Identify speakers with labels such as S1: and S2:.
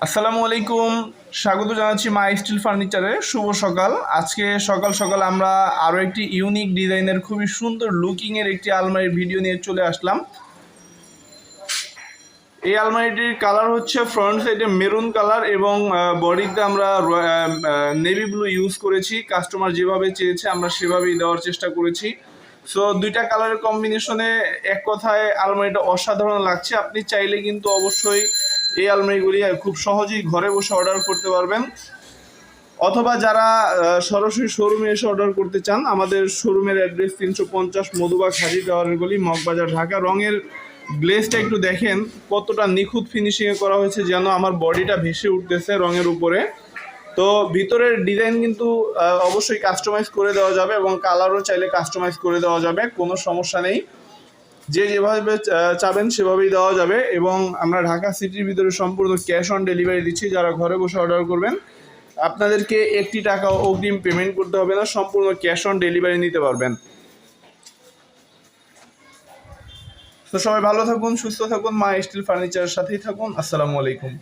S1: আসসালামু আলাইকুম। স্বাগত জানাচ্ছি মাই স্টিল ফার্নিচারে। শুভ সকাল। আজকে সকাল সকাল আমরা আরও একটি ইউনিক ডিজাইনের খুবই সুন্দর লুকিংয়ের একটি আলমারির ভিডিও নিয়ে চলে আসলাম। এই আলমারিটির কালার হচ্ছে ফ্রন্ট সাইডে মেরুন কালার এবং বডিতে আমরা নেভি ব্লু ইউজ করেছি। কাস্টমার যেভাবে চেয়েছে আমরা সেভাবেই দেওয়ার চেষ্টা করেছি। সো দুইটা কালারের কম্বিনেশনে এক কথায় আলমারিটা অসাধারণ লাগছে। আপনি চাইলে কিন্তু অবশ্যই এই আলমারিগুলি খুব সহজেই ঘরে বসে অর্ডার করতে পারবেন, অথবা যারা সরাসরি শোরুমে এসে অর্ডার করতে চান, আমাদের শোরুমের অ্যাড্রেস 350 মধুবাগ হাজি টাওয়ারের গলি, মগবাজার, ঢাকা। রঙের গ্লেজটা একটু দেখেন কতটা নিখুঁত ফিনিশিংয়ে করা হয়েছে, যেন আমার বডিটা ভেসে উঠতেছে রঙের উপরে। তো ভিতরের ডিজাইন কিন্তু অবশ্যই কাস্টমাইজ করে দেওয়া যাবে এবং কালারও চাইলে কাস্টমাইজ করে দেওয়া যাবে, কোনো সমস্যা নেই। যে যেভাবে চাবেন সেভাবেই দেওয়া যাবে এবং আমরা ঢাকা সিটির ভিতরে সম্পূর্ণ ক্যাশ অন ডেলিভারি দিচ্ছি। যারা ঘরে বসে অর্ডার করবেন আপনাদেরকে 1টি টাকাও অগ্রিম পেমেন্ট করতে হবে না, সম্পূর্ণ ক্যাশ অন ডেলিভারি নিতে পারবেন। তো সবাই ভালো থাকুন, সুস্থ থাকুন, মা স্টিল ফার্নিচারের সাথেই থাকুন। আসসালামু আলাইকুম।